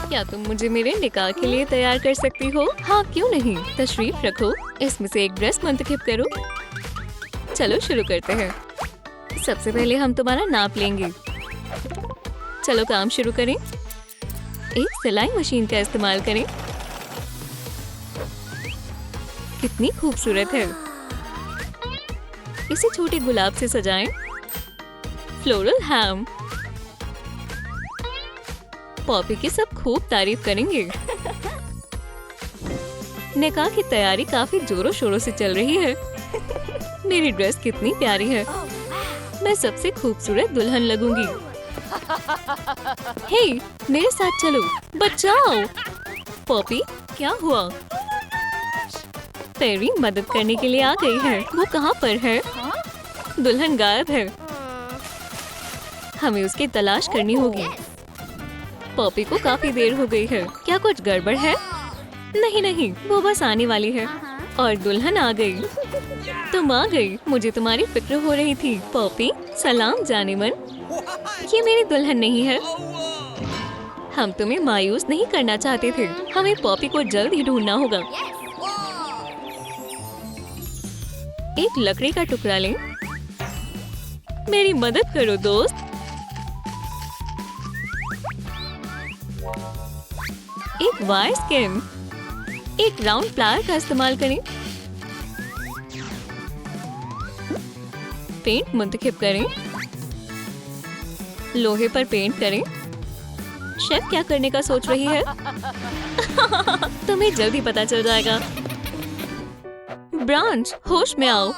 क्या तुम मुझे मेरे निकाह के लिए तैयार कर सकती हो? हाँ, क्यों नहीं। तशरीफ रखो। इसमें से एक ड्रेस मुंतखब करो। चलो शुरू करते हैं। सबसे पहले हम तुम्हारा नाप लेंगे। चलो काम शुरू करें। एक सिलाई मशीन का इस्तेमाल करें। कितनी खूबसूरत है। इसे छोटे गुलाब से सजाएं। फ्लोरल हैम। पॉपी की सब खूब तारीफ करेंगे। निकाह की तैयारी काफी जोरों शोरों से चल रही है। मेरी ड्रेस कितनी प्यारी है। मैं सबसे खूबसूरत दुल्हन लगूंगी। हे, मेरे साथ चलो। बचाओ। पॉपी, क्या हुआ? पेरी मदद करने के लिए आ गई है। वो कहाँ पर है? दुल्हन गायब है। हमें उसकी तलाश करनी होगी। पॉपी को काफी देर हो गई है। क्या कुछ गड़बड़ है? नहीं नहीं, वो बस आने वाली है। और दुल्हन आ गई। तुम आ गई। मुझे तुम्हारी फिक्र हो रही थी। पॉपी, सलाम जानेमन। ये मेरी दुल्हन नहीं है। हम तुम्हें मायूस नहीं करना चाहते थे। हमें पॉपी को जल्द ही ढूंढना होगा। एक लकड़ी का टुकड़ा लें। मेरी मदद करो दोस्त। एक वायर स्केम। एक राउंड फ्लावर का इस्तेमाल करें। पेंट मुंतखब करें। लोहे पर पेंट करें। शेफ क्या करने का सोच रही है? तुम्हें जल्दी पता चल जाएगा। ब्रांच, होश में आओ।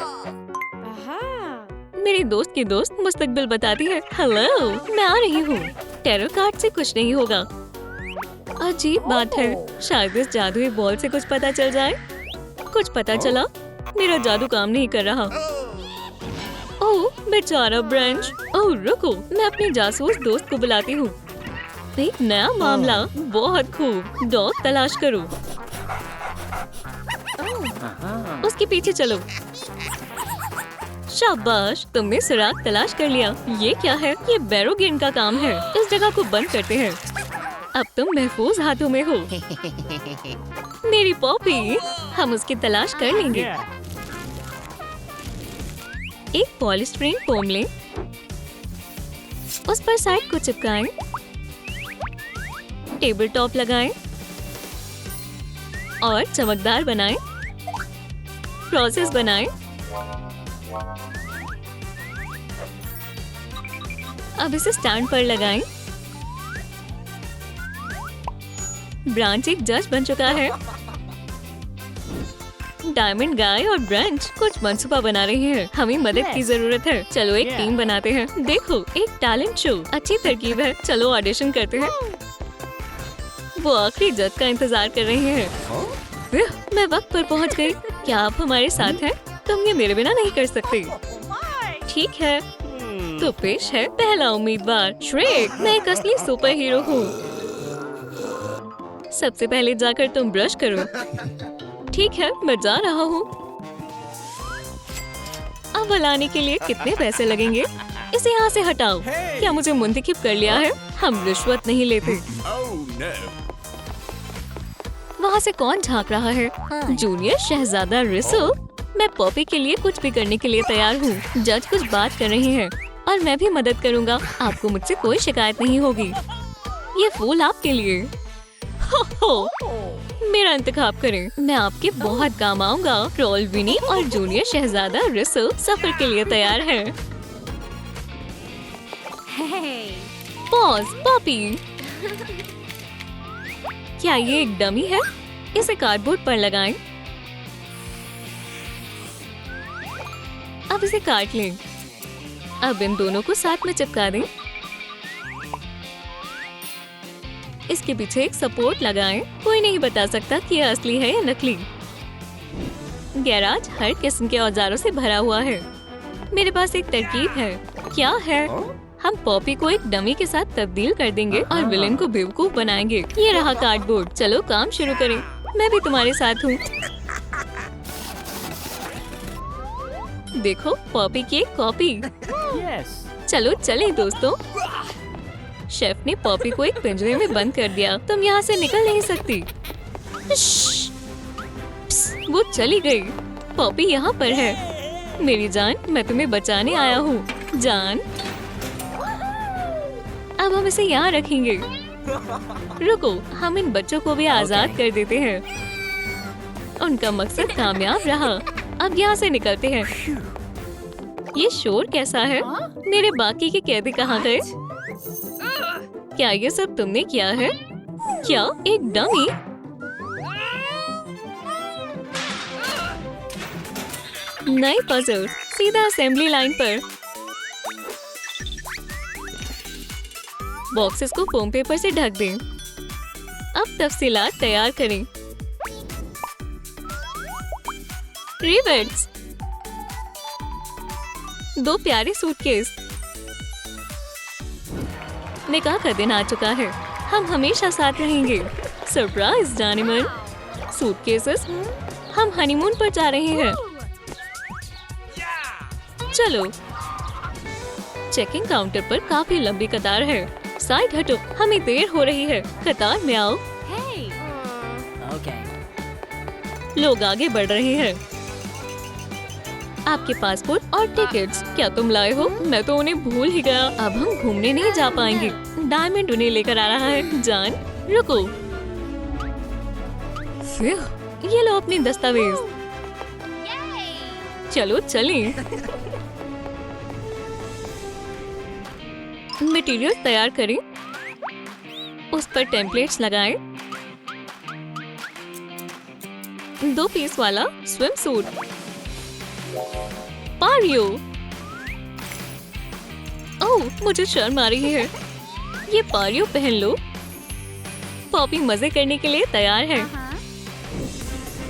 मेरी दोस्त की दोस्त मुस्तकबिल बताती है। हेलो, मैं आ रही हूँ। टैरो कार्ड से कुछ नहीं होगा। अजीब बात है। शायद इस जादुई बॉल से कुछ पता चल जाए। कुछ पता चला? मेरा जादू काम नहीं कर रहा। ओह, बेचारा ब्रांच। ओह रुको, मैं अपने जासूस दोस्त को बुलाती हूँ। एक नया मामला। बहुत खूब। डॉग तलाश करो। उसके पीछे चलो। शाबाश, तुमने सुराग तलाश कर लिया। ये क्या है? ये बैरोगेन का काम है। इस जगह को बंद करते हैं। अब तुम महफूज हाथों में हो। मेरी पॉपी, हम उसकी तलाश कर लेंगे। एक पॉलीस्टाइरीन फोम लें। उस पर साइड को चिपकाएं। टेबल टॉप लगाएं और चमकदार बनाएं। प्रोसेस बनाएं। अब इसे स्टैंड पर लगाएं। ब्रांच एक जज बन चुका है। डायमंड गाय और ब्रांच कुछ मंसूबा बना रही हैं। हमें मदद की जरूरत है। चलो एक टीम बनाते हैं। देखो, एक टैलेंट शो। अच्छी तरकीब है। चलो ऑडिशन करते हैं। वो आखिरी जज का इंतजार कर रहे हैं। मैं वक्त पर पहुंच गई। क्या आप हमारे साथ हैं? तुम ये मेरे बिना नहीं कर सकते। ठीक है, तो पेश है पहला उम्मीदवार, श्रेक। मैं एक असली सुपर हीरो हूँ। सबसे पहले जाकर तुम ब्रश करो। ठीक है, मैं जा रहा हूँ। अव्वल आने के लिए कितने पैसे लगेंगे? इसे यहाँ से हटाओ। क्या मुझे मुंतखब कर लिया है? हम रिश्वत नहीं लेते। वहाँ से कौन झांक रहा है? जूनियर शहजादा रिसो। मैं पॉपी के लिए कुछ भी करने के लिए तैयार हूँ। जज कुछ बात कर रहे हैं और मैं भी मदद करूँगा। आपको मुझसे कोई शिकायत नहीं होगी। ये फूल आपके लिए। हो। मेरा इंतखाब करें। मैं आपके बहुत काम आऊंगा। ट्रोल विनी और जूनियर शहजादा रिसो सफर के लिए तैयार है। Pause, Poppy. क्या ये एक डमी है? इसे कार्डबोर्ड पर लगाएं। अब इसे काट लें। अब इन दोनों को साथ में चिपका दें। इसके पीछे एक सपोर्ट लगाएं। कोई नहीं बता सकता कि यह असली है या नकली। गैराज हर किस्म के औजारों से भरा हुआ है। मेरे पास एक तरकीब है। क्या है? हम पॉपी को एक डमी के साथ तब्दील कर देंगे और विलेन को बेवकूफ बनाएंगे। ये रहा कार्डबोर्ड। चलो काम शुरू करें। मैं भी तुम्हारे साथ हूँ। देखो, पॉपी की एक कॉपी। चलो चलें दोस्तों। शेफ ने पॉपी को एक पिंजरे में बंद कर दिया। तुम यहाँ से निकल नहीं सकती। वो चली गई। पॉपी यहाँ पर है। मेरी जान, मैं तुम्हें बचाने आया हूँ। जान, अब हम इसे यहाँ रखेंगे। रुको, हम इन बच्चों को भी आजाद कर देते हैं। उनका मकसद कामयाब रहा। अब यहाँ से निकलते हैं। ये शोर कैसा है? मेरे बाकी के कैदी कहाँ गए? क्या ये सब तुमने किया है? क्या एक डमी? नई पजल, सीधा असेंबली लाइन पर। बॉक्सेस को फोम पेपर से ढक दें। अब तफसीलात तैयार करें। रिबन्स, 2 प्यारे सूटकेस। निकाह का दिन आ चुका है। हम हमेशा साथ रहेंगे। सरप्राइज जानिमन। सूटकेसेस, हम हनीमून पर जा रहे हैं। चलो। चेकिंग काउंटर पर काफी लंबी कतार है। साइड हटो, हमें देर हो रही है। कतार में आओ। लोग आगे बढ़ रहे हैं। आपके पासपोर्ट और टिकट्स क्या तुम लाए हो? मैं तो उन्हें भूल ही गया। अब हम घूमने नहीं जा पाएंगे। डायमंड उन्हें लेकर आ रहा है। जान, रुको। ये लो अपने दस्तावेज। चलो चलें। मटेरियल तैयार करें। उस पर टेम्पलेट्स लगाएं। 2 पीस वाला स्विम सूट। पारियो। ओह, मुझे शर्म आ रही है। ये पारियो पहन लो। पॉपी मजे करने के लिए तैयार है।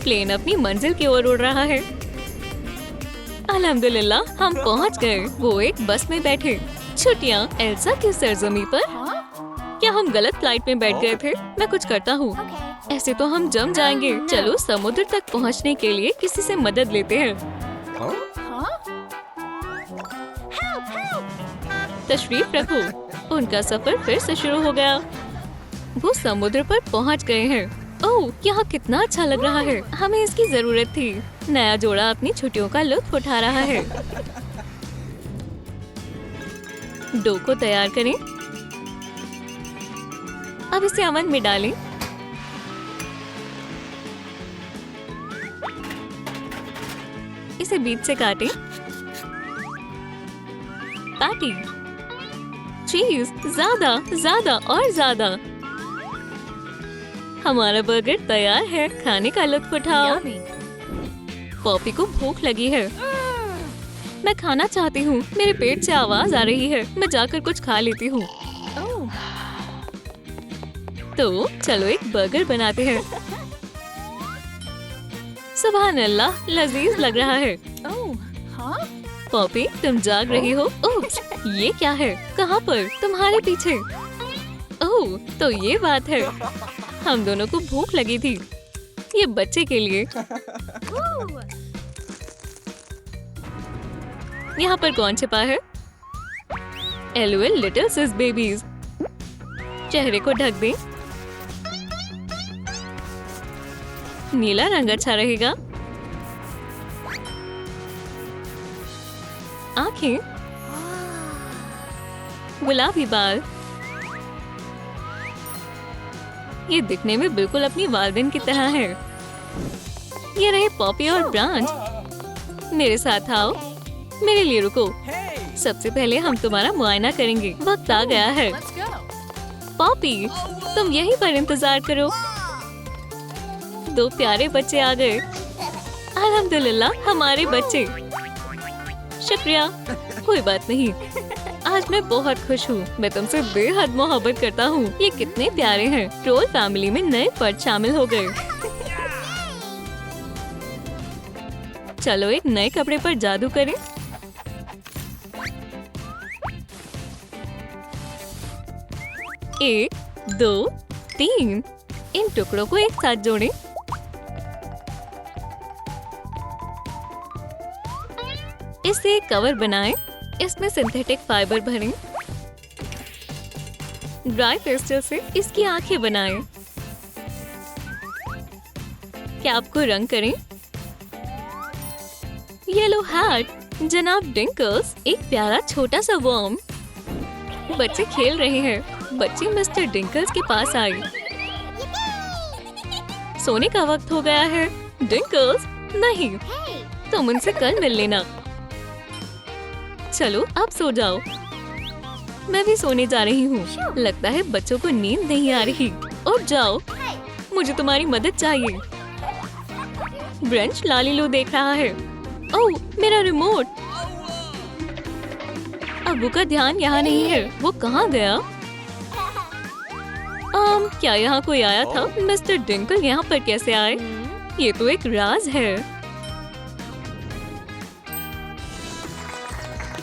प्लेन अपनी मंजिल की ओर उड़ रहा है। अल्हम्दुलिल्लाह, हम पहुंच गए। वो एक बस में बैठे। छुट्टियां एल्सा की सरजमी पर। क्या हम गलत फ्लाइट में बैठ गए थे? मैं कुछ करता हूँ। ऐसे तो हम जम जाएंगे। चलो समुद्र तक पहुँचने के लिए किसी से मदद लेते हैं। तशरीफ रखो। उनका सफर फिर से शुरू हो गया। वो समुद्र पर पहुंच गए हैं। ओह, यहाँ कितना अच्छा लग रहा है। हमें इसकी जरूरत थी। नया जोड़ा अपनी छुट्टियों का लुत्फ उठा रहा है। डो को तैयार करें। अब इसे अवन में डालें। इसे बीच से काटें। पैटी, चीज, ज्यादा ज्यादा और ज्यादा। हमारा बर्गर तैयार है। खाने का लुत्फ उठाओ। पॉपी को भूख लगी है। मैं खाना चाहती हूँ। मेरे पेट से आवाज आ रही है। मैं जाकर कुछ खा लेती हूँ। तो चलो एक बर्गर बनाते हैं। सुभान अल्लाह, लजीज लग रहा है। पॉपी, तुम जाग रही हो? ओह, ये क्या है? कहाँ पर? तुम्हारे पीछे। ओह, तो ये बात है। हम दोनों को भूख लगी थी। ये बच्चे के लिए। यहाँ पर कौन छिपा है? LOL लिटिल सिस बेबीज। चेहरे को ढक दें। नीला रंग अच्छा रहेगा। आंखें, गुलाबी बाल। ये दिखने में बिल्कुल अपनी वालिदैन की तरह है। ये रहे पॉपी और ब्रांच। मेरे साथ आओ। मेरे लिए रुको। सबसे पहले हम तुम्हारा मुआयना करेंगे। वक्त आ गया है। पॉपी, तुम यहीं पर इंतजार करो। 2 प्यारे बच्चे आ गए। अल्हम्दुलिल्लाह, हमारे बच्चे। शुक्रिया। कोई बात नहीं। आज मैं बहुत खुश हूँ। मैं तुमसे बेहद मोहब्बत करता हूँ। ये कितने प्यारे हैं। ट्रोल फैमिली में नए फर्द शामिल हो गए। चलो एक नए कपड़े पर जादू करें। 1, 2, 3। इन टुकड़ों को एक साथ जोड़ें। इससे एक कवर बनाएं। इसमें सिंथेटिक फाइबर भरें। ड्राई पेस्टल से इसकी आंखें बनाएं। कैप को रंग करें। Yellow hat. जनाब डिंकल्स, एक प्यारा छोटा सा वर्म। बच्चे खेल रहे हैं। बच्चे मिस्टर डिंकल्स के पास आए। सोने का वक्त हो गया है। डिंकल्स, नहीं, तुम उनसे कल मिल लेना। चलो अब सो जाओ। मैं भी सोने जा रही हूँ। लगता है बच्चों को नींद नहीं आ रही। उठ जाओ, मुझे तुम्हारी मदद चाहिए। ब्रंच लालीलू देख रहा है। ओह, मेरा रिमोट। अब्बू का ध्यान यहाँ नहीं है। वो कहाँ गया? क्या यहाँ कोई आया था? मिस्टर डिंकल यहाँ पर कैसे आए? ये तो एक राज है।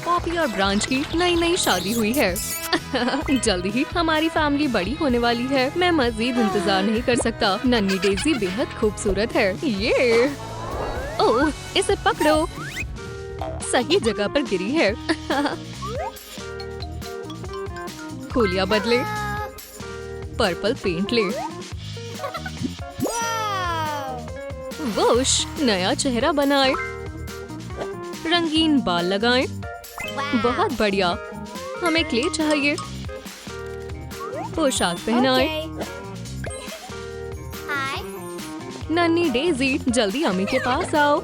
पॉपी और ब्रांच की नई शादी हुई है। जल्दी ही हमारी फैमिली बड़ी होने वाली है। मैं मजीद इंतजार नहीं कर सकता। नन्ही डेजी बेहद खूबसूरत है। ये ओह, इसे पकड़ो। सही जगह पर गिरी है। खोलिया बदले। पर्पल पेंट ले। वोश, नया चेहरा बनाए। रंगीन बाल लगाएं। बहुत बढ़िया। हमें क्ले चाहिए। पोशाक पहनाए। नन्ही डेजी, जल्दी अम्मी के पास आओ।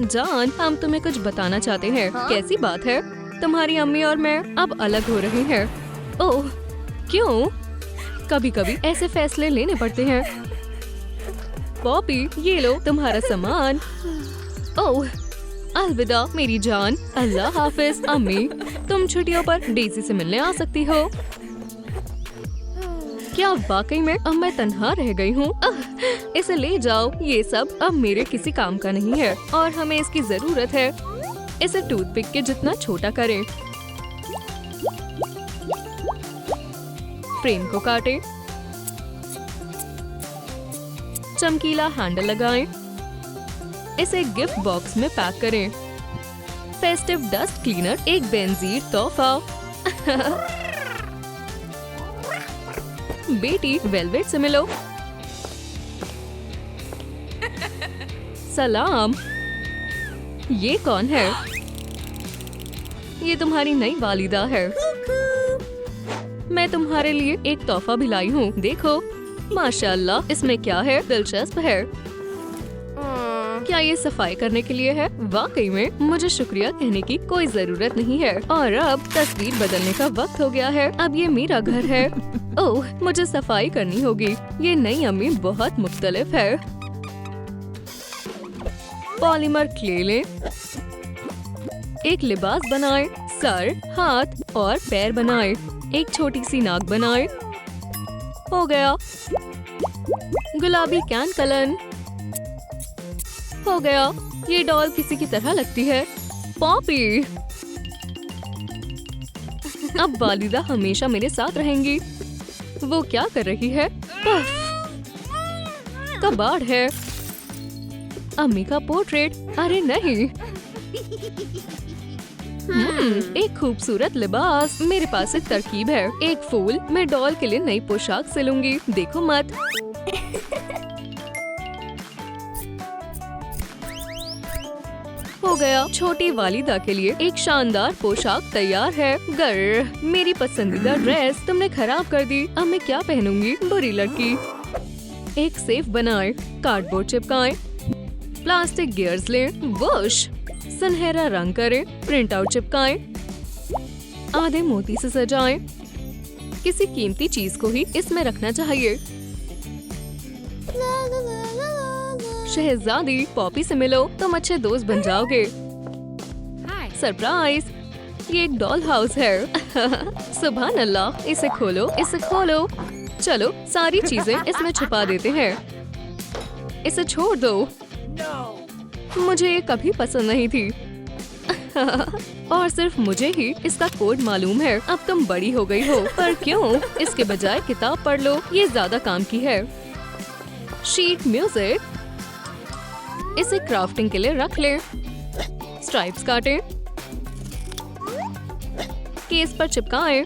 जान, हम तुम्हें कुछ बताना चाहते हैं। कैसी बात है? तुम्हारी अम्मी और मैं अब अलग हो रहे हैं। ओह, क्यों? कभी कभी ऐसे फैसले लेने पड़ते हैं। पॉपी, ये लो तुम्हारा सामान। ओह, अलविदा मेरी जान। अल्लाह हाफिज। अम्मी, तुम छुट्टियों पर डेजी से मिलने आ सकती हो। क्या वाकई में अब मैं तन्हा रह गई हूँ? इसे ले जाओ। ये सब अब मेरे किसी काम का नहीं है और हमें इसकी जरूरत है। इसे टूथपिक के जितना छोटा करें। फ्रेम को काटें। चमकीला हैंडल लगाएं। इसे गिफ्ट बॉक्स में पैक करें। फेस्टिव डस्ट क्लीनर, एक बेनजीर तोहफा। बेटी, वेलवेट से मिलो। सलाम। ये कौन है? ये तुम्हारी नई वालिदा है। मैं तुम्हारे लिए एक तोहफा भी लाई हूँ। देखो, माशाल्लाह, इसमें क्या है? दिलचस्प है। क्या ये सफाई करने के लिए है? वाकई में मुझे शुक्रिया कहने की कोई जरूरत नहीं है। और अब तस्वीर बदलने का वक्त हो गया है। अब ये मेरा घर है। ओह, मुझे सफाई करनी होगी। ये नई अम्मी बहुत मुख्तलिफ है। पॉलीमर क्ले लें। एक लिबास बनाएं। सर, हाथ और पैर बनाएं। एक छोटी सी नाक बनाएं। हो गया। गुलाबी कैन कलन। हो गया। ये डॉल किसी की तरह लगती है। पॉपी, अब वालिदा हमेशा मेरे साथ रहेंगी। वो क्या कर रही है? कबाड़ है। अम्मी का पोर्ट्रेट। अरे नहीं। एक खूबसूरत लिबास। मेरे पास एक तरकीब है। एक फूल। मैं डॉल के लिए नई पोशाक सिलूंगी। देखो मत। हो गया। छोटी वालिदा के लिए एक शानदार पोशाक तैयार है। गर, मेरी पसंदीदा ड्रेस तुमने खराब कर दी। अब मैं क्या पहनूंगी? बुरी लड़की। एक सेफ बनाएं। कार्डबोर्ड चिपकाएं। प्लास्टिक गियर्स लें। वुश, सुनहरा रंग करें। प्रिंट आउट चिपकाएं। आधे मोती से सजाएं। किसी कीमती चीज को ही इसमें रखना चाहिए। शहजादी, पॉपी से मिलो। तुम अच्छे दोस्त बन जाओगे। सरप्राइज, ये एक डॉल हाउस है। सुभान अल्लाह। इसे खोलो, इसे खोलो। चलो, सारी चीजें इसमें छुपा देते हैं। इसे छोड़ दो। मुझे ये कभी पसंद नहीं थी। और सिर्फ मुझे ही इसका कोड मालूम है। अब तुम बड़ी हो गई हो, पर क्यों? इसके बजाय किताब पढ़ लो। ये ज्यादा काम की है। Sheet music. इसे क्राफ्टिंग के लिए रख ले। स्ट्राइप्स काटें। केस पर चिपकाएं।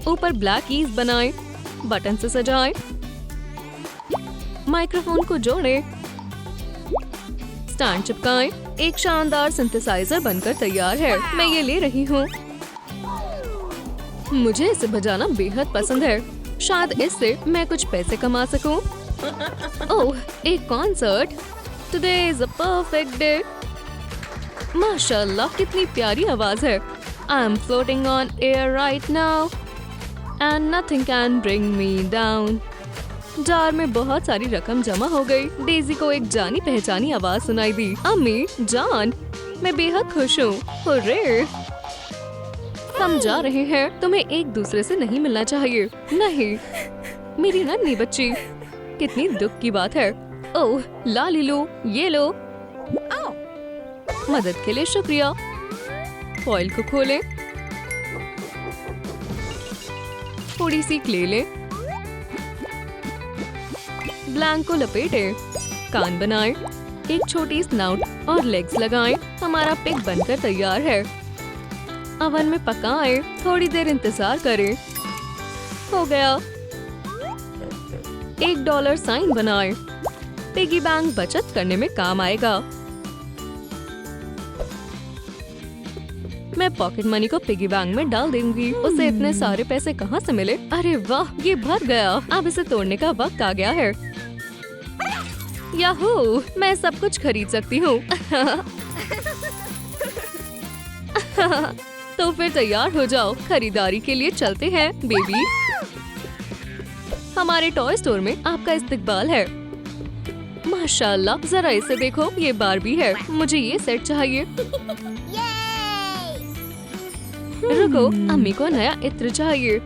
ऊपर ब्लैक कीज बनाएं, बटन से सजाएं, माइक्रोफोन को जोड़ें, स्टैंड चिपकाएं। एक शानदार सिंथेसाइजर बनकर तैयार है। मैं ये ले रही हूँ। मुझे इसे बजाना बेहद पसंद है। शायद इससे मैं कुछ पैसे कमा सकूं। ओह, एक concert. Today is a perfect day. माशाल्लाह, कितनी प्यारी आवाज है। I am floating on air right now and nothing can bring me down. Jar में बहुत सारी रकम जमा हो गई। डेजी को एक जानी पहचानी आवाज सुनाई दी। अम्मी जान, मैं बेहद खुश हूँ। हुर्रे! हम जा रहे हैं। तुम्हें एक दूसरे से नहीं मिलना चाहिए। नहीं, मेरी नन्ही बच्ची, कितनी दुख की बात है। ओह, लाली लो, ये लो। मदद के लिए शुक्रिया। फॉइल को खोलें, थोड़ी सी क्ले लें, ब्लैंक को लपेटें, कान बनाएं, एक छोटी स्नाउट और लेग्स लगाएं। हमारा पिग बनकर तैयार है। ओवन में पकाएं, थोड़ी देर इंतजार करें। हो गया। $1 साइन बनाएं। पिगी बैंक बचत करने में काम आएगा। मैं पॉकेट मनी को पिगी बैंक में डाल दूंगी। उसे इतने सारे पैसे कहाँ से मिले? अरे वाह, ये भर गया। अब इसे तोड़ने का वक्त आ गया है। याहू, मैं सब कुछ खरीद सकती हूँ। तो फिर तैयार हो जाओ, खरीदारी के लिए चलते हैं बेबी। हमारे टॉय स्टोर में आपका इस्तकबाल है। माशाल्लाह, जरा इसे देखो, ये बारबी है। मुझे ये सेट चाहिए। रुको, अम्मी को नया इत्र चाहिए।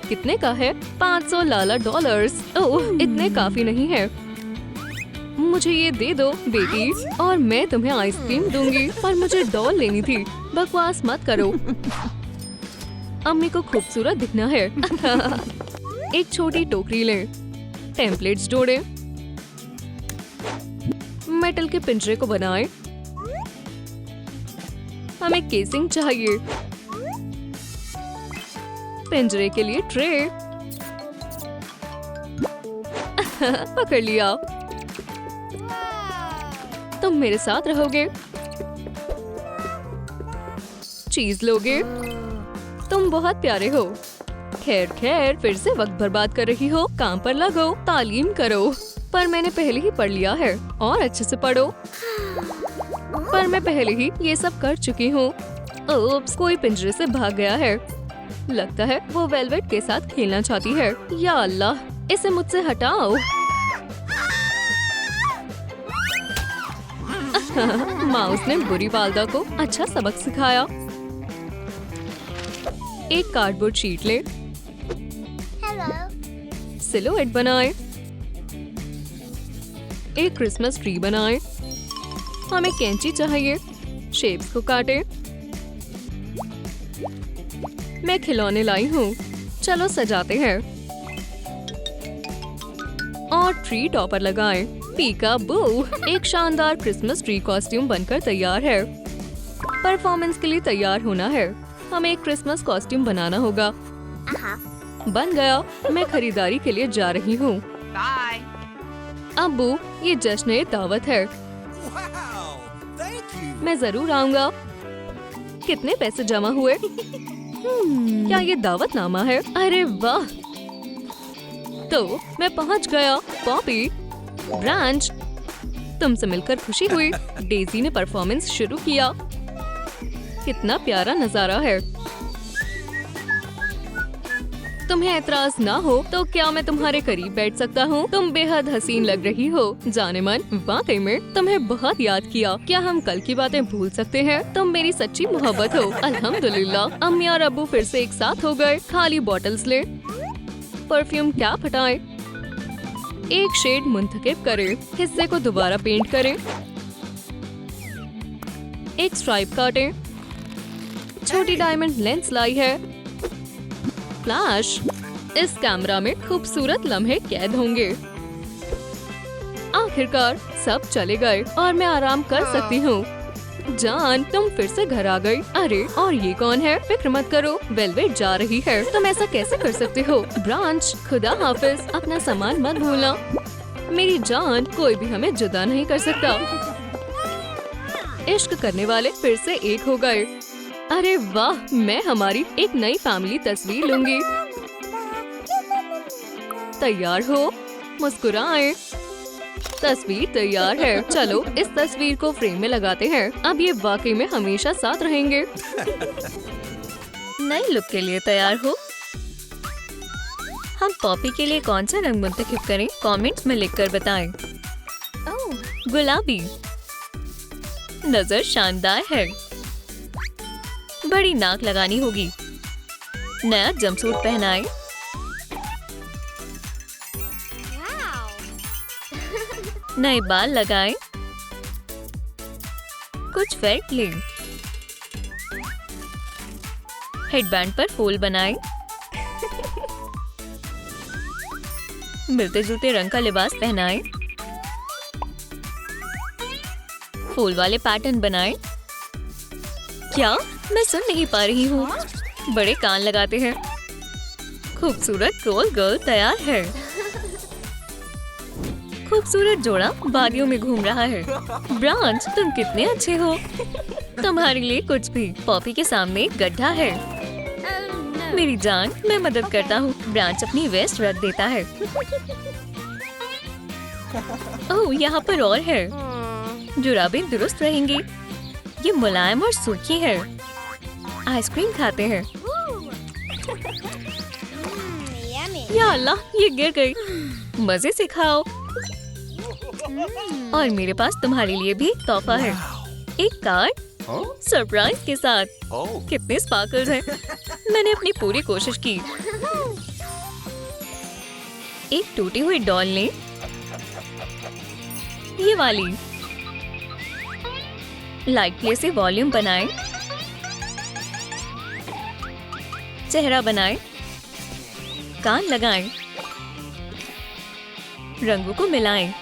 कितने का है? $500 लाला डॉलर्स। ओह, इतने काफी नहीं है। मुझे ये दे दो बेटी, और मैं तुम्हें आइसक्रीम दूंगी। पर मुझे डॉल लेनी थी। बकवास मत करो। अम्मी को खूबसूरत दिखना है। एक छोटी टोकरी लें, टेम्पलेट्स जोड़ें, मेटल के पिंजरे को बनाएं। हमें केसिंग चाहिए, पिंजरे के लिए ट्रे। पकड़ लिया। तुम मेरे साथ रहोगे, चीज लोगे। तुम बहुत प्यारे हो। खैर खैर, फिर से वक्त बर्बाद कर रही हो। काम पर लगो, तालीम करो। पर मैंने पहले ही पढ़ लिया है। और अच्छे से पढ़ो। पर मैं पहले ही ये सब कर चुकी हूँ। ओप्स, कोई पिंजरे से भाग गया है। लगता है वो वेलवेट के साथ खेलना चाहती है। या अल्लाह, इसे मुझसे हटाओ। माउस ने बुरी वालदा को अच्छा सबक सिखाया। एक कार्डबोर्ड शीट ले, सिलुएट बनाएं, एक क्रिसमस ट्री बनाएं। हमें कैंची चाहिए, शेप्स को काटें। मैं खिलौने लाई हूँ, चलो सजाते हैं। और ट्री टॉपर लगाएं। पीका बू, एक शानदार क्रिसमस ट्री कॉस्ट्यूम बनकर तैयार है। परफॉर्मेंस के लिए तैयार होना है। हमें एक क्रिसमस कॉस्ट्यूम बनाना होगा। बन गया। मैं खरीदारी के लिए जा रही हूँ। अब्बू, ये जश्न दावत है। मैं जरूर आऊंगा। कितने पैसे जमा हुए? क्या ये दावतनामा है? अरे वाह, तो मैं पहुंच गया। पॉपी, ब्रांच, तुमसे मिलकर खुशी हुई। डेजी ने परफॉर्मेंस शुरू किया। कितना प्यारा नजारा है। तुम्हें एतराज ना हो तो क्या मैं तुम्हारे करीब बैठ सकता हूँ? तुम बेहद हसीन लग रही हो। जाने मन, वाकई में तुम्हें बहुत याद किया। क्या हम कल की बातें भूल सकते हैं? तुम मेरी सच्ची मोहब्बत हो। अल्हम्दुलिल्लाह। अम्मी और अब्बू फिर से एक साथ हो गए। खाली बॉटल्स ले, परफ्यूम कैप हटाएं, एक शेड मुंतखब करें, हिस्से को दोबारा पेंट करें, एक स्ट्राइप काटें, छोटी डायमंड लेंस लाई है, फ्लैश। इस कैमरा में खूबसूरत लम्हे कैद होंगे। आखिरकार सब चले गए और मैं आराम कर सकती हूँ। जान, तुम फिर से घर आ गई। अरे, और ये कौन है? फिक्र मत करो, वेलवेट जा रही है। तुम ऐसा कैसे कर सकते हो? ब्रांच, खुदा हाफिज, अपना सामान मत भूलना। मेरी जान, कोई भी हमें जुदा नहीं कर सकता। इश्क करने वाले फिर से एक हो गए। अरे वाह, मैं हमारी एक नई फैमिली तस्वीर लूंगी। तैयार हो? मुस्कुराएं। तस्वीर तैयार है। चलो इस तस्वीर को फ्रेम में लगाते हैं। अब ये वाकई में हमेशा साथ रहेंगे। नए लुक के लिए तैयार हो? हम पॉपी के लिए कौन सा रंग मुंतखब करें? कमेंट्स में लिखकर बताएं। ओह, गुलाबी। नजर शानदार है। बड़ी नाक लगानी होगी। नया जंपसूट पहनाएं। नए बाल लगाएं। कुछ फेंक लें। हेडबैंड पर फूल बनाएं। मिलते जुलते रंग का लिबास पहनाएं। फूल वाले पैटर्न बनाएं। क्या? मैं सुन नहीं पा रही हूँ। बड़े कान लगाते हैं। खूबसूरत ट्रोल गर्ल तैयार है। खूबसूरत जोड़ा वादियों में घूम रहा है। ब्रांच, तुम कितने अच्छे हो। तुम्हारे लिए कुछ भी। पॉपी के सामने एक गड्ढा है। मेरी जान, मैं मदद करता हूँ। ब्रांच अपनी वेस्ट रख देता है। ओह, यहाँ पर और है। जुराबें दुरुस्त रहेंगी। ये मुलायम और सूखी है। आइसक्रीम खाते हैं। या अल्लाह, ये गिर गई। मजे से खाओ। और मेरे पास तुम्हारे लिए भी तोहफा है। एक कार्ड सरप्राइज के साथ। कितने स्पार्कल्स हैं। मैंने अपनी पूरी कोशिश की। एक टूटी हुई डॉल लें। ये वाली। लाइट प्ले से वॉल्यूम बनाएं। चेहरा बनाएं। कान लगाएं। रंगों को मिलाएं।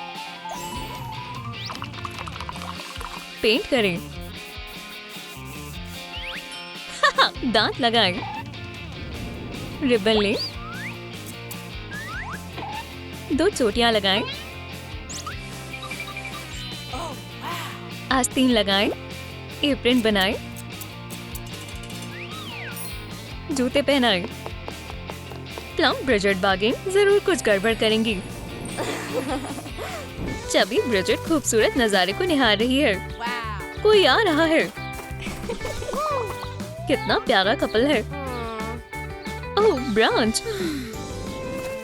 पेंट करें। दांत लगाएं। रिबन लें। 2 चोटियां लगाएं। आस्तीन लगाएं। एप्रन बनाएं। जूते पहनाएं। प्लम ब्रिजेट बागें जरूर कुछ गड़बड़ करेंगी। चबी ब्रिजेट खूबसूरत नजारे को निहार रही है। कोई आ रहा है। कितना प्यारा कपल है। ओह, ब्रांच,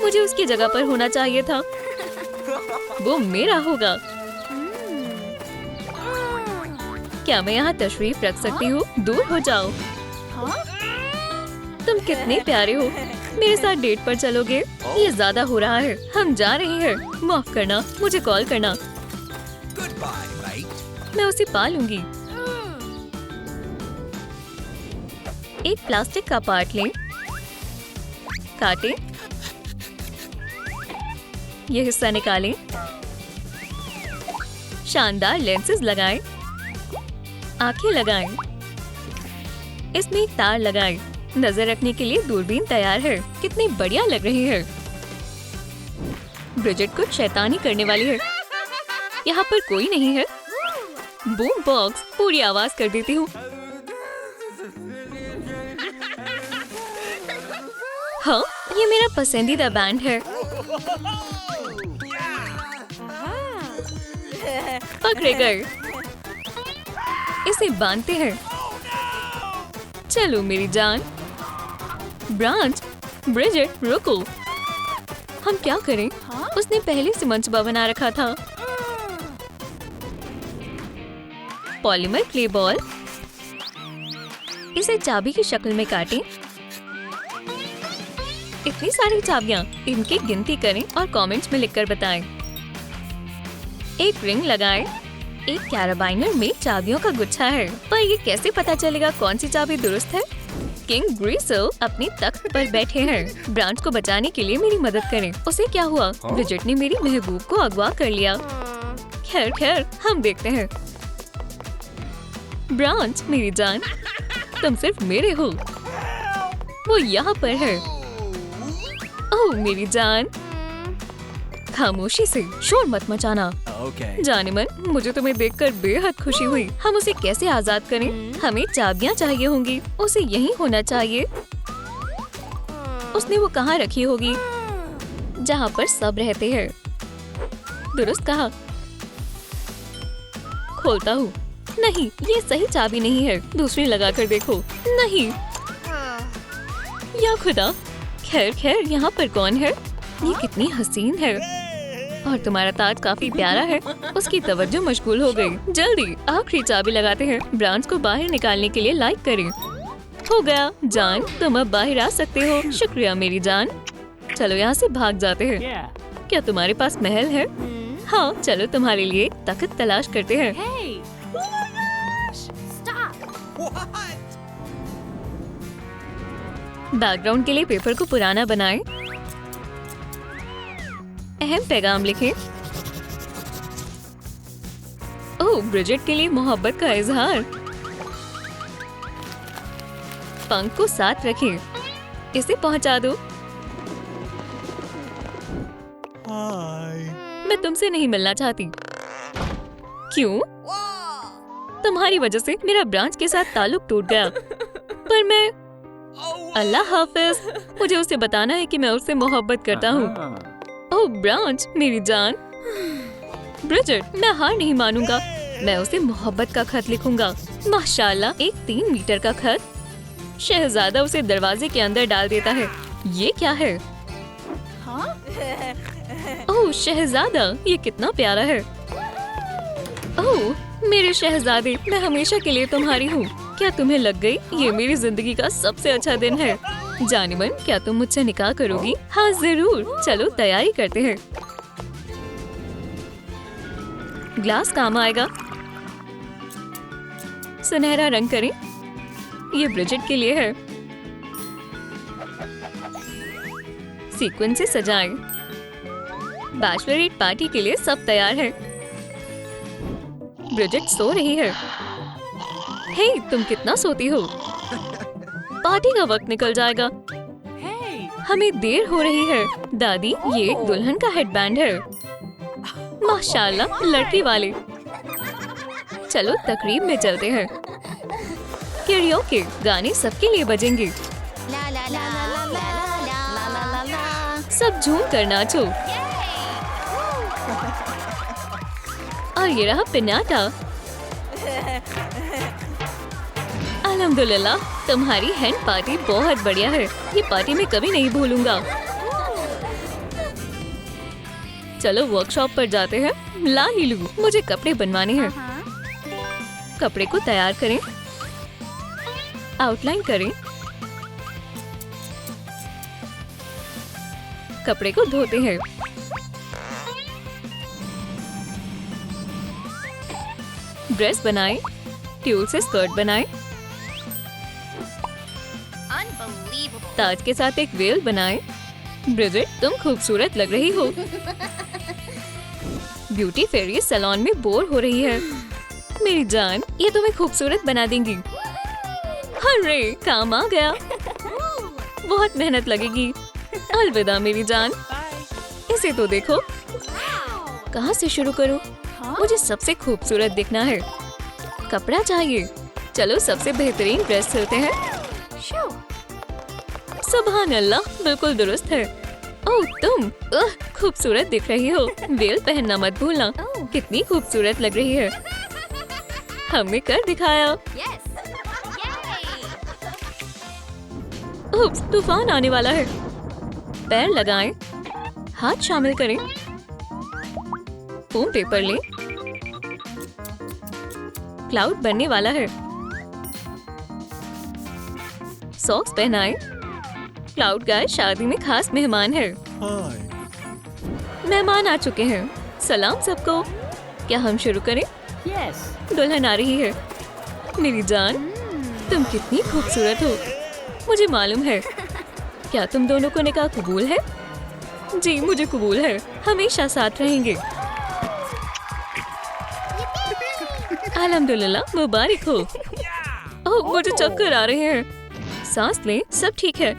मुझे उसकी जगह पर होना चाहिए था। वो मेरा होगा। क्या मैं यहाँ तशरीफ रख सकती हूँ? दूर हो जाओ। तुम कितने प्यारे हो। मेरे साथ डेट पर चलोगे? ये ज्यादा हो रहा है। हम जा रहे हैं। माफ करना, मुझे कॉल करना। मैं उसे पालूंगी। एक प्लास्टिक का पार्ट लें। काटें। ये हिस्सा निकालें। शानदार लेंसेज लगाएं। आंखें लगाएं। इसमें एक तार लगाएं। नजर रखने के लिए दूरबीन तैयार है। कितनी बढ़िया लग रही है। ब्रिजेट कुछ शैतानी करने वाली है। यहाँ पर कोई नहीं है। बूम बॉक्स पूरी आवाज कर देती हूँ। हाँ, ये मेरा पसंदीदा बैंड है। पकड़े गए। इसे बांधते हैं। चलो मेरी जान। ब्रांच, ब्रिजेट, रुको। हम क्या करें? उसने पहले से मंचूबा बना रखा था। Polymer clay ball. इसे चाबी की शक्ल में काटें। इतनी सारी चाबियां, इनकी गिनती करें और कमेंट्स में लिखकर बताएं। एक रिंग लगाएं। एक कैराबाइनर में चाबियों का गुच्छा है, पर ये कैसे पता चलेगा कौन सी चाबी दुरुस्त है? किंग ग्रीसो अपनी तख्त पर बैठे हैं। ब्रांच को बचाने के लिए मेरी मदद करें। उसे क्या हुआ? ब्रिजेट ने मेरी महबूब को अगवा कर लिया। खैर खैर, हम देखते हैं। ब्रांच मेरी जान, तुम सिर्फ मेरे हो। वो यहाँ पर है। ओह मेरी जान, खामोशी से शोर मत मचाना। जाने मन, मुझे तुम्हें देखकर बेहद खुशी हुई। हम उसे कैसे आजाद करें? हमें चाबियाँ चाहिए होंगी। उसे यहीं होना चाहिए। उसने वो कहाँ रखी होगी? जहाँ पर सब रहते हैं। दुरुस्त कहा। खोलता हूँ। नहीं, ये सही चाबी नहीं है। दूसरी लगा कर देखो। नहीं, या खुदा। खैर खैर, यहाँ पर कौन है? ये कितनी हसीन है और तुम्हारा ताज काफी प्यारा है। उसकी तवज्जो मशगूल हो गई। जल्दी आखिरी चाबी लगाते हैं। ब्रांच को बाहर निकालने के लिए लाइक करें। हो गया जान, तुम अब बाहर आ सकते हो। शुक्रिया मेरी जान। चलो यहाँ से भाग जाते हैं। क्या तुम्हारे पास महल है? हाँ, चलो तुम्हारे लिए एक तख्त तलाश करते हैं। बैकग्राउंड के लिए पेपर को पुराना बनाएं। अहम पैगाम लिखें। ओह, ब्रिजेट के लिए मोहब्बत का इजहार। पंख को साथ रखें। इसे पहुंचा दो। मैं तुमसे नहीं मिलना चाहती। क्यों? तुम्हारी वजह से मेरा ब्रांच के साथ ताल्लुक टूट गया। पर मैं अल्लाह हाफिज। मुझे उसे बताना है कि मैं उससे मोहब्बत करता हूँ। ओह ब्रांच मेरी जान। ब्रिजेट, मैं हार नहीं मानूंगा। मैं उसे मोहब्बत का खत लिखूंगा। माशाल्लाह, एक 3 मीटर का खत। शहजादा उसे दरवाजे के अंदर डाल देता है। ये क्या है? ओह शहजादा, ये कितना प्यारा है। ओह मेरे शहजादे, मैं हमेशा के लिए तुम्हारी हूँ। क्या तुम्हें लग गई? ये मेरी जिंदगी का सबसे अच्छा दिन है। जानिमन, क्या तुम मुझसे निकाह करोगी? हाँ जरूर। चलो तैयारी करते हैं। ग्लास काम आएगा। सुनहरा रंग करें। ये ब्रिजेट के लिए है। सीक्वेंस से सजाएं। बैचलरेट पार्टी के लिए सब तैयार है। ब्रिजेट सो रही है। हे, तुम कितना सोती हो? पार्टी का वक्त निकल जाएगा। हमें देर हो रही है। दादी, ये एक दुल्हन का हेडबैंड है। माशाल्लाह, लड़की वाले। चलो तकरीब में चलते हैं। कैरियोके गाने सबके लिए बजेंगे। सब झूम कर नाचो। और ये रहा पिनाटा। अल्हम्दुलिल्लाह, तुम्हारी हैंड पार्टी बहुत बढ़िया है। ये पार्टी मैं कभी नहीं भूलूंगा। चलो वर्कशॉप पर जाते हैं। ला लीलू, मुझे कपड़े बनवाने हैं। कपड़े को तैयार करें। आउटलाइन करें। कपड़े को धोते हैं। ड्रेस बनाएं। ट्यूल से स्कर्ट बनाएं। ताज के साथ एक वेल बनाएं। ब्रिजेट, तुम खूबसूरत लग रही हो। ब्यूटी फेरी सैलून में बोर हो रही है। मेरी जान, ये तुम्हें खूबसूरत बना देंगी। अरे काम आ गया। बहुत मेहनत लगेगी। अलविदा मेरी जान। इसे तो देखो। कहाँ से शुरू करूं? मुझे सबसे खूबसूरत दिखना है। कपड़ा चाहिए। चलो सबसे बेहतरीन ड्रेस सिलते हैं। सुभान अल्लाह, बिल्कुल दुरुस्त है। ओह तुम खूबसूरत दिख रही हो। वेल पहनना मत भूलना। कितनी खूबसूरत लग रही है। हमने कर दिखाया। उप्स, तूफान आने वाला है। पैर लगाएं। हाथ शामिल करें। फोम पेपर लें। क्लाउड बनने वाला है। सॉक्स पहनाएं। क्लाउड गाय शादी में खास मेहमान है। मेहमान आ चुके हैं। सलाम सबको। क्या हम शुरू करें? दुल्हन आ रही है। मेरी जान, तुम कितनी खूबसूरत हो। मुझे मालूम है। क्या तुम दोनों को निकाह कबूल है? जी मुझे कबूल है। हमेशा साथ रहेंगे। अल्हम्दुलिल्लाह, मुबारक हो। ओह, मुझे चक्कर आ रहे हैं। सांस लें, सब ठीक है।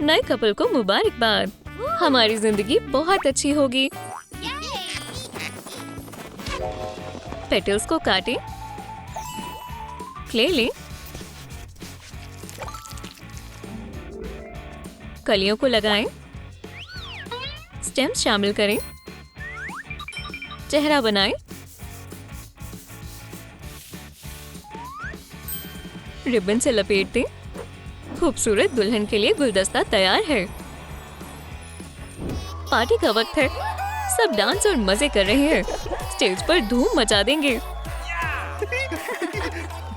नए कपल को मुबारकबाद। हमारी जिंदगी बहुत अच्छी होगी। पेटल्स को काटें, क्ले लें, कलियों को लगाएं, स्टेम्स शामिल करें, चेहरा बनाएं, रिबन से लपेट दें। खूबसूरत दुल्हन के लिए गुलदस्ता तैयार है। पार्टी का वक्त है। सब डांस और मजे कर रहे हैं। स्टेज पर धूम मचा देंगे।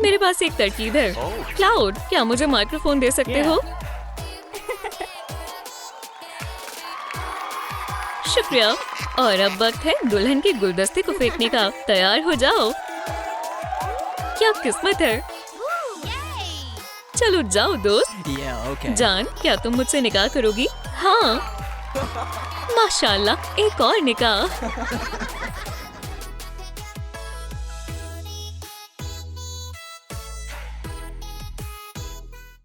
मेरे पास एक तरकीब है। क्लाउड, क्या मुझे माइक्रोफोन दे सकते हो? शुक्रिया। और अब वक्त है दुल्हन के गुलदस्ते को फेंकने का। तैयार हो जाओ। क्या किस्मत है। चलो जाओ दोस्त। जान, क्या तुम मुझसे निकाह करोगी? हाँ। माशाल्लाह, एक और निकाह।